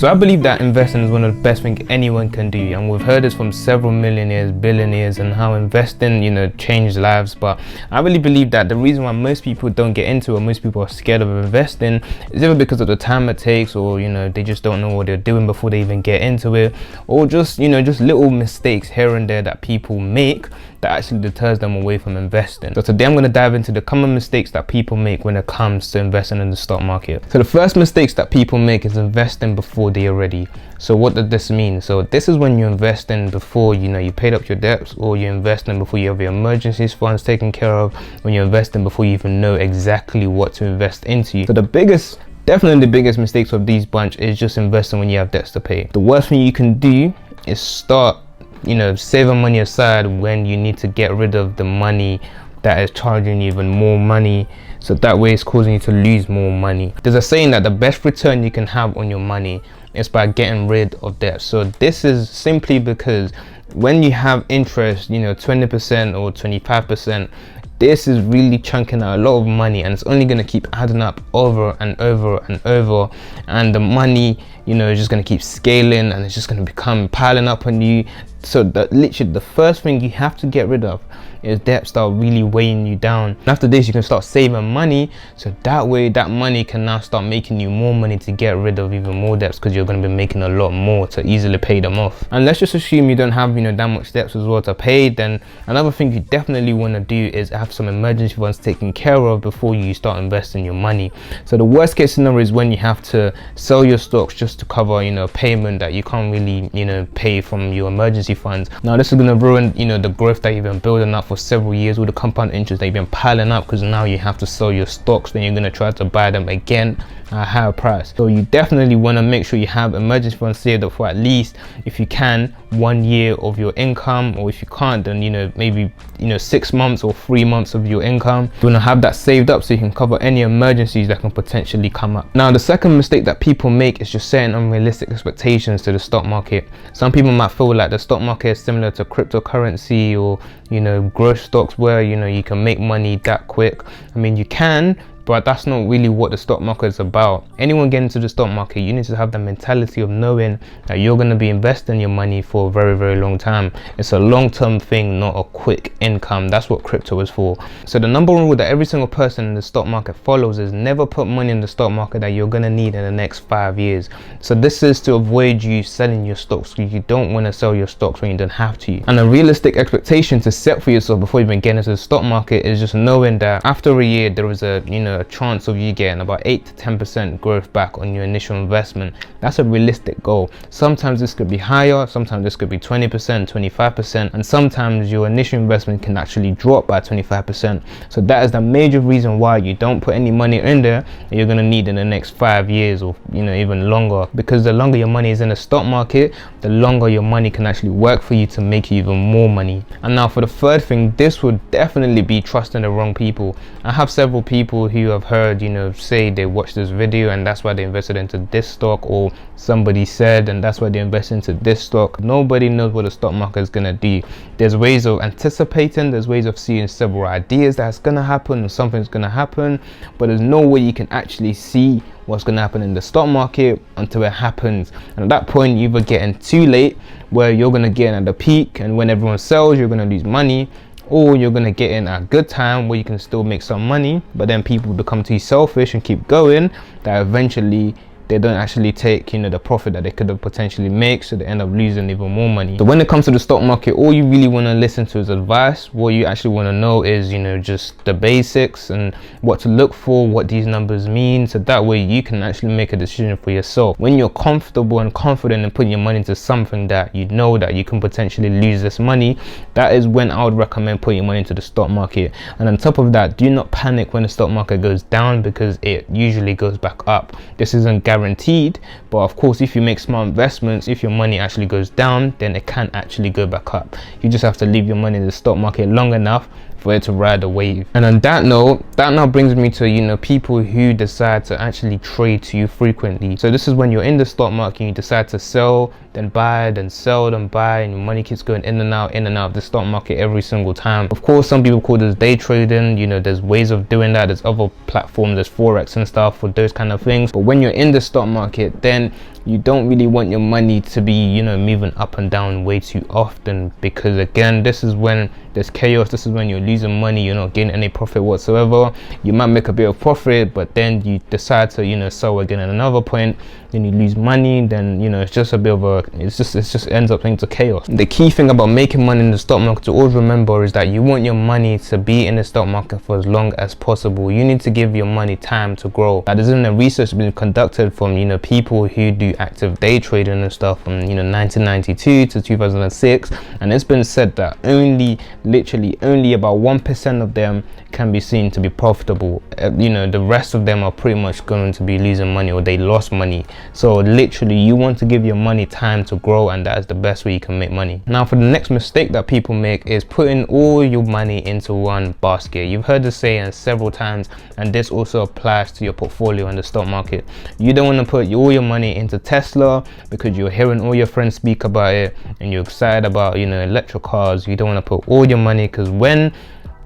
So I believe that investing is one of the best things anyone can do, and we've heard this from several millionaires, billionaires, and how investing, changed lives. But I really believe that the reason why most people don't get into it, most people are scared of investing, is either because of the time it takes, or they just don't know what they're doing before they even get into it, or just little mistakes here and there that people make that actually deters them away from investing. So today I'm going to dive into the common mistakes that people make when it comes to investing in the stock market. So the first mistakes that people make is investing before they are ready. So what does this mean? So this is when you invest in before you paid up your debts, or you invest in before you have your emergencies funds taken care of, when you invest in before you even know exactly what to invest into. So definitely the biggest mistakes of these bunch is just investing when you have debts to pay. The worst thing you can do is start saving money aside when you need to get rid of the money that is charging you even more money, so that way it's causing you to lose more money. There's a saying that the best return you can have on your money is by getting rid of debt. So this is simply because when you have interest 20% or 25%, this is really chunking out a lot of money, and it's only going to keep adding up over and over and over, and the money is just going to keep scaling, and it's just going to become piling up on you. So literally the first thing you have to get rid of is debt start really weighing you down. After this, you can start saving money, so that way that money can now start making you more money to get rid of even more debts, because you're going to be making a lot more to easily pay them off. And let's just assume you don't have that much debts as well to pay. Then another thing you definitely want to do is have some emergency funds taken care of before you start investing your money. So the worst case scenario is when you have to sell your stocks just to cover payment that you can't really pay from your emergency funds. Now this is going to ruin the growth that you've been building up for several years, with the compound interest that you've been piling up, because now you have to sell your stocks, then you're going to try to buy them again at a higher price. So you definitely want to make sure you have emergency funds saved up for at least, if you can, 1 year of your income, or if you can't, then maybe 6 months or 3 months of your income. You want to have that saved up so you can cover any emergencies that can potentially come up. Now the second mistake that people make is just setting unrealistic expectations to the stock market. Some people might feel like the stock market is similar to cryptocurrency or growth stocks, where you can make money that quick. I mean, you can, but that's not really what the stock market is about. Anyone getting into the stock market, you need to have the mentality of knowing that you're going to be investing your money for a very, very long time. It's a long-term thing, not a quick income. That's what crypto is for. So the number one rule that every single person in the stock market follows is never put money in the stock market that you're going to need in the next 5 years. So this is to avoid you selling your stocks. You don't want to sell your stocks when you don't have to. And a realistic expectation to set for yourself before you even get into the stock market is just knowing that after a year there is a chance of you getting about 8 to 10% growth back on your initial investment. That's a realistic goal. Sometimes this could be higher, sometimes this could be 20%, 25%, and sometimes your initial investment can actually drop by 25%. So that is the major reason why you don't put any money in there that you're going to need in the next 5 years, or even longer, because the longer your money is in the stock market, the longer your money can actually work for you to make you even more money. And now for the third thing, this would definitely be trusting the wrong people. I have several people who have heard say they watched this video and that's why they invested into this stock, or somebody said and that's why they invested into this stock. Nobody knows what the stock market is going to do. There's ways of anticipating, there's ways of seeing several ideas that's going to happen, or something's going to happen, but there's no way you can actually see what's going to happen in the stock market until it happens. And at that point, you're either getting too late, where you're going to get in at the peak, and when everyone sells, you're going to lose money, or you're going to get in at a good time where you can still make some money, but then people become too selfish and keep going, that eventually they don't actually take the profit that they could have potentially made, so they end up losing even more money. So when it comes to the stock market, all you really want to listen to is advice. What you actually want to know is just the basics and what to look for, what these numbers mean, so that way you can actually make a decision for yourself. When you're comfortable and confident in putting your money into something that that you can potentially lose this money, that is when I would recommend putting your money into the stock market. And on top of that, do not panic when the stock market goes down, because it usually goes back up. This isn't guaranteed, but of course, if you make smart investments, if your money actually goes down, then it can actually go back up. You just have to leave your money in the stock market long enough for it to ride a wave. And on that note, that now brings me to people who decide to actually trade too frequently. So this is when you're in the stock market, you decide to sell, then buy, then sell, then buy, and your money keeps going in and out of the stock market every single time. Of course, some people call this day trading. There's ways of doing that. There's other platforms, there's forex and stuff for those kind of things. But when you're in the stock market, then you don't really want your money to be, you know, moving up and down way too often, because again, this is when there's chaos. This is when you're losing money, you're not getting any profit whatsoever. You might make a bit of profit, but then you decide to, you know, sell again at another point, then you lose money. Then, you know, it's just a bit of a, it just ends up into chaos. The key thing about making money in the stock market to always remember is that you want your money to be in the stock market for as long as possible. You need to give your money time to grow. There's been a research been conducted from, you know, people who do active day trading and stuff from, you know, 1992 to 2006, and it's been said that literally only about 1% of them can be seen to be profitable. You know, the rest of them are pretty much going to be losing money, or they lost money. So literally, you want to give your money time to grow, and that is the best way you can make money. Now, for the next mistake that people make is putting all your money into one basket. You've heard this saying several times, and this also applies to your portfolio in the stock market. You don't want to put all your money into Tesla because you're hearing all your friends speak about it and you're excited about, you know, electric cars. You don't want to put all your money, because when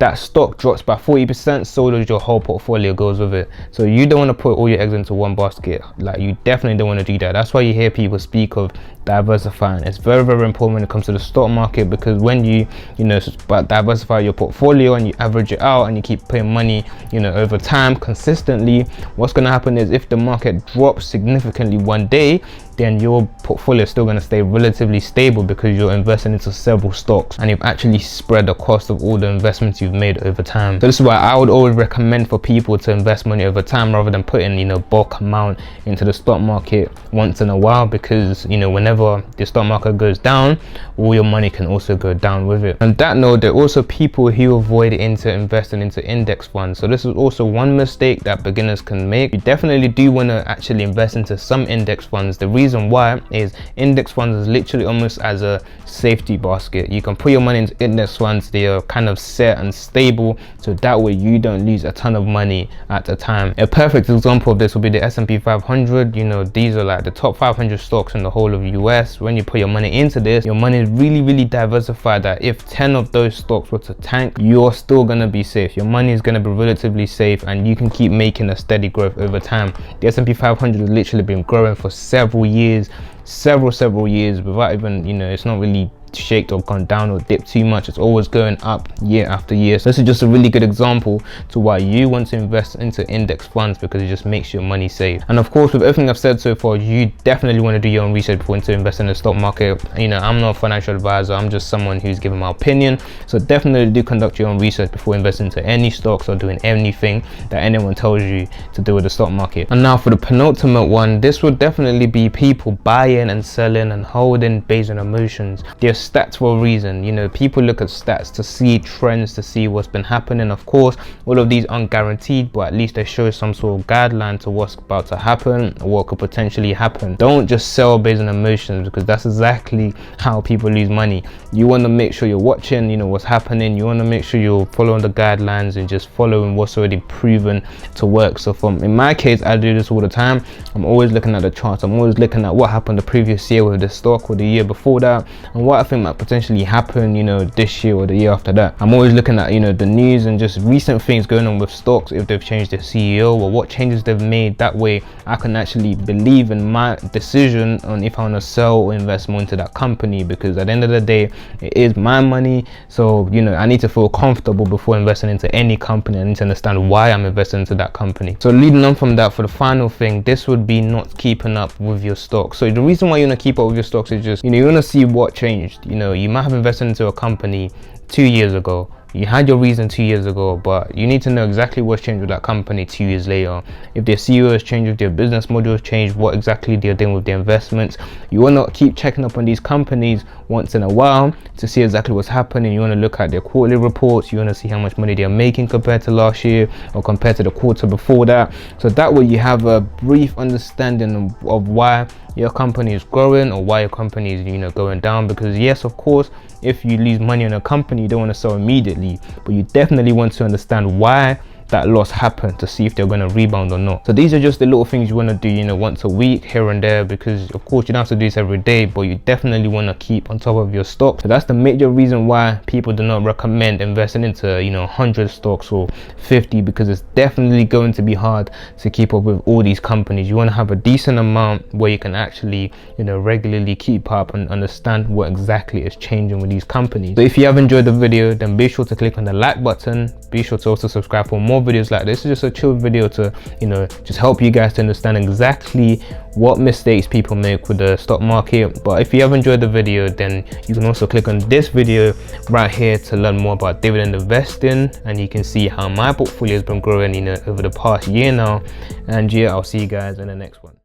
that stock drops by 40%, so does your whole portfolio goes with it. So you don't want to put all your eggs into one basket. Like, you definitely don't want to do that. That's why you hear people speak of diversifying. It's very, very important when it comes to the stock market, because when you know, diversify your portfolio and you average it out and you keep putting money, you know, over time consistently, what's going to happen is if the market drops significantly one day, then your portfolio is still going to stay relatively stable because you're investing into several stocks and you've actually spread the cost of all the investments you've made over time. So this is why I would always recommend for people to invest money over time rather than putting, you know, bulk amount into the stock market once in a while, because, you know, whenever the stock market goes down, all your money can also go down with it. On that note, there are also people who avoid investing into index funds. So this is also one mistake that beginners can make. You definitely do want to actually invest into some index funds. The reason why is index funds is literally almost as a safety basket. You can put your money into index funds. They are kind of set and stable, so that way you don't lose a ton of money at a time. A perfect example of this would be the S&P 500. You know, these are like the top 500 stocks in the whole of US. When you put your money into this, your money is really diversified, that if 10 of those stocks were to tank, you're still going to be safe. Your money is going to be relatively safe, and you can keep making a steady growth over time. The S&P 500 has literally been growing for several years without even, you know, it's not really shaked or gone down or dipped too much. It's always going up year after year. So this is just a really good example to why you want to invest into index funds, because it just makes your money safe. And of course, with everything I've said so far, you definitely want to do your own research before to invest in the stock market. You know, I'm not a financial advisor, I'm just someone who's giving my opinion. So definitely do conduct your own research before investing into any stocks or doing anything that anyone tells you to do with the stock market. And now for the penultimate one, this would definitely be people buying and selling and holding based on emotions. There's stats for a reason. You know, people look at stats to see trends, to see what's been happening. Of course, all of these aren't guaranteed, but at least they show some sort of guideline to what's about to happen or what could potentially happen. Don't just sell based on emotions, because that's exactly how people lose money. You want to make sure you're watching, you know, what's happening. You want to make sure you're following the guidelines and just following what's already proven to work. So in my case, I do this all the time. I'm always looking at the charts. I'm always looking at what happened the previous year with the stock or the year before that, and what I think might potentially happen, you know, this year or the year after that. I'm always looking at, you know, the news and just recent things going on with stocks, if they've changed their CEO or what changes they've made. That way I can actually believe in my decision on if I want to sell or invest more into that company, because at the end of the day, it is my money. So, you know, I need to feel comfortable before investing into any company. I need to understand why I'm investing into that company. So leading on from that, for the final thing, this would be not keeping up with your stocks. So the reason why you want to keep up with your stocks is just, you know, you want to see what changed. You know, you might have invested into a company 2 years ago. You had your reason 2 years ago, but you need to know exactly what's changed with that company 2 years later. If their CEO has changed, if their business model has changed, what exactly they're doing with their investments. You want to keep checking up on these companies once in a while to see exactly what's happening. You want to look at their quarterly reports. You want to see how much money they're making compared to last year or compared to the quarter before that. So that way you have a brief understanding of why your company is growing or why your company is, you know, going down. Because yes, of course, if you lose money on a company, you don't want to sell immediately, but you definitely want to understand why that loss happen to see if they're going to rebound or not. So these are just the little things you want to do, you know, once a week here and there, because of course you don't have to do this every day, but you definitely want to keep on top of your stock. So that's the major reason why people do not recommend investing into, you know, 100 stocks or 50, because it's definitely going to be hard to keep up with all these companies. You want to have a decent amount where you can actually, you know, regularly keep up and understand what exactly is changing with these companies. So if you have enjoyed the video, then be sure to click on the like button. Be sure to also subscribe for more videos like this. It's just a chill video to, you know, just help you guys to understand exactly what mistakes people make with the stock market. But if you have enjoyed the video, then you can also click on this video right here to learn more about dividend investing, and you can see how my portfolio has been growing, you know, over the past year now. And yeah, I'll see you guys in the next one.